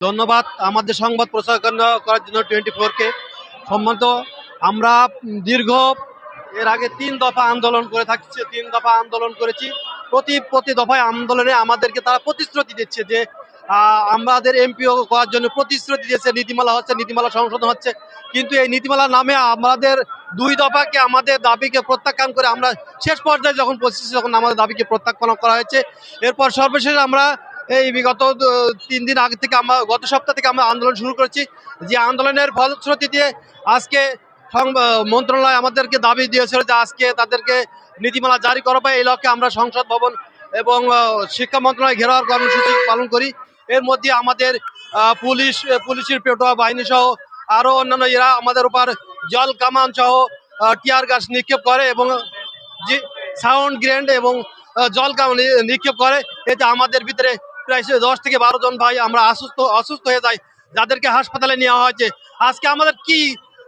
ধন্যবাদ আমাদের সংবাদ প্রচার করার জন্য 24 কে। সম্ভবত আমরা দীর্ঘ এর আগে 3 দফা আন্দোলন করে থাকছি, 3 দফা আন্দোলন করেছি। প্রতি দফায় আন্দোলনে আমাদেরকে তারা প্রতিশ্রুতি দিচ্ছে যে আমাদের এমপিও করার জন্য প্রতিশ্রুতি দিয়েছে, নীতিমালা হচ্ছে, নীতিমালা সংশোধন হচ্ছে। কিন্তু এই নীতিমালার নামে আমাদের 2 দফাকে, আমাদের দাবিকে প্রত্যাখ্যান করে আমরা শেষ পর্যায়ে যখন পৌঁছেছি, যখন আমাদের দাবিকে প্রত্যাখ্যান করা হয়েছে। এরপর সর্বশেষ আমরা এই বিগত 3 দিন আগে থেকে, গত সপ্তাহ থেকে আমরা আন্দোলন শুরু করেছি। যে আন্দোলনের ফলশ্রুতিতে আজকে মন্ত্রণালয় আমাদেরকে দাবি দিয়েছিল যে আজকে তাদেরকে নীতিমালা জারি করা পায়। এই লক্ষ্যে আমরা সংসদ ভবন এবং শিক্ষা মন্ত্রণালয় ঘেরাওয়ার কর্মসূচি পালন করি। এর মধ্যে আমাদের পুলিশের পেটোয়া বাহিনী সহ আরো অন্যান্য এরা আমাদের উপর জল কামান সহ টিয়ার গ্যাস নিক্ষেপ করে এবং যে সাউন্ড গ্রেনেড এবং জল কামান নিক্ষেপ করে। এতে আমাদের ভিতরে প্রায় 10 থেকে 12 জন ভাই আমরা অসুস্থ হয়ে যাই, যাদেরকে হাসপাতালে নেওয়া হয়েছে। আজকে আমাদের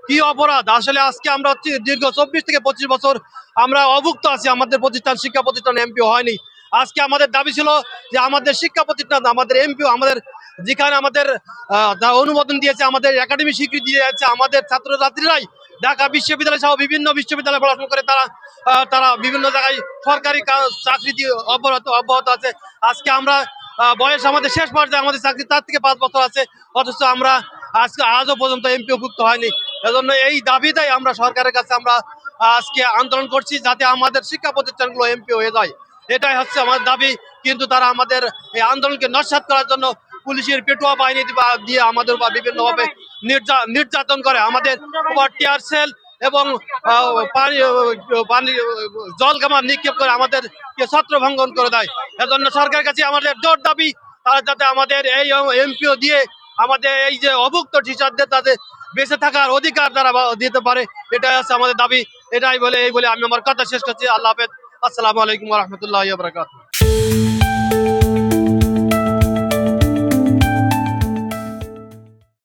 কি অপরাধ? আসলে আজকে আমরা দীর্ঘ 24 থেকে 25 বছর আমরা অভুক্ত আছি, আমাদের শিক্ষা প্রতিষ্ঠান এমপিও হয়নি। আজকে আমাদের দাবি ছিল যে আমাদের শিক্ষা প্রতিষ্ঠান, আমাদের এমপিও, আমাদের যেখানে আমাদের অনুমোদন দিয়েছে, আমাদের একাডেমি স্বীকৃতি দিয়েছে, আমাদের ছাত্রছাত্রীরাই ঢাকা বিশ্ববিদ্যালয় সহ বিভিন্ন বিশ্ববিদ্যালয়ে পড়াশোনা করে তারা বিভিন্ন জায়গায় সরকারি চাকরি দিয়ে অব্যাহত আছে। আজকে আমরা বয়স আমাদের শেষ পর্যায়ে, আমাদের চাকরি 4 থেকে 5 বছর আছে, অথচ আমরা আজকে আজও পর্যন্ত এমপিওভুক্ত হয়নি। এজন্য এই দাবিটাই আমরা সরকারের কাছে আমরা আজকে আন্দোলন করছি, যাতে আমাদের শিক্ষা প্রতিষ্ঠানগুলো এমপি হয়ে যায়। এটাই হচ্ছে আমাদের দাবি। কিন্তু তারা আমাদের এই আন্দোলনকে নস্যাৎ করার জন্য পুলিশের পেটোয়া বাহিনী দিয়ে আমাদের উপর বিভিন্নভাবে নির্যাতন করে, আমাদের উপর টিয়ার সেল এবং পানি জল কামান নিক্ষেপ করে আমাদেরকে ছত্রভঙ্গন করে দেয়। এজন্য সরকারের কাছে আমাদের জোর দাবি, তারা যাতে আমাদের এই এমপিও দিয়ে আমাদের এই যে অভুক্ত টিচারদের তাদের বেঁচে থাকার অধিকার তারা দিতে পারে। এটাই হচ্ছে আমাদের দাবি। এই বলে আমি আমার কথা শেষ করছি। আল্লাহ হাফেজ। আসসালামু আলাইকুম ওয়া রাহমাতুল্লাহি ওয়া বারাকাতুহু।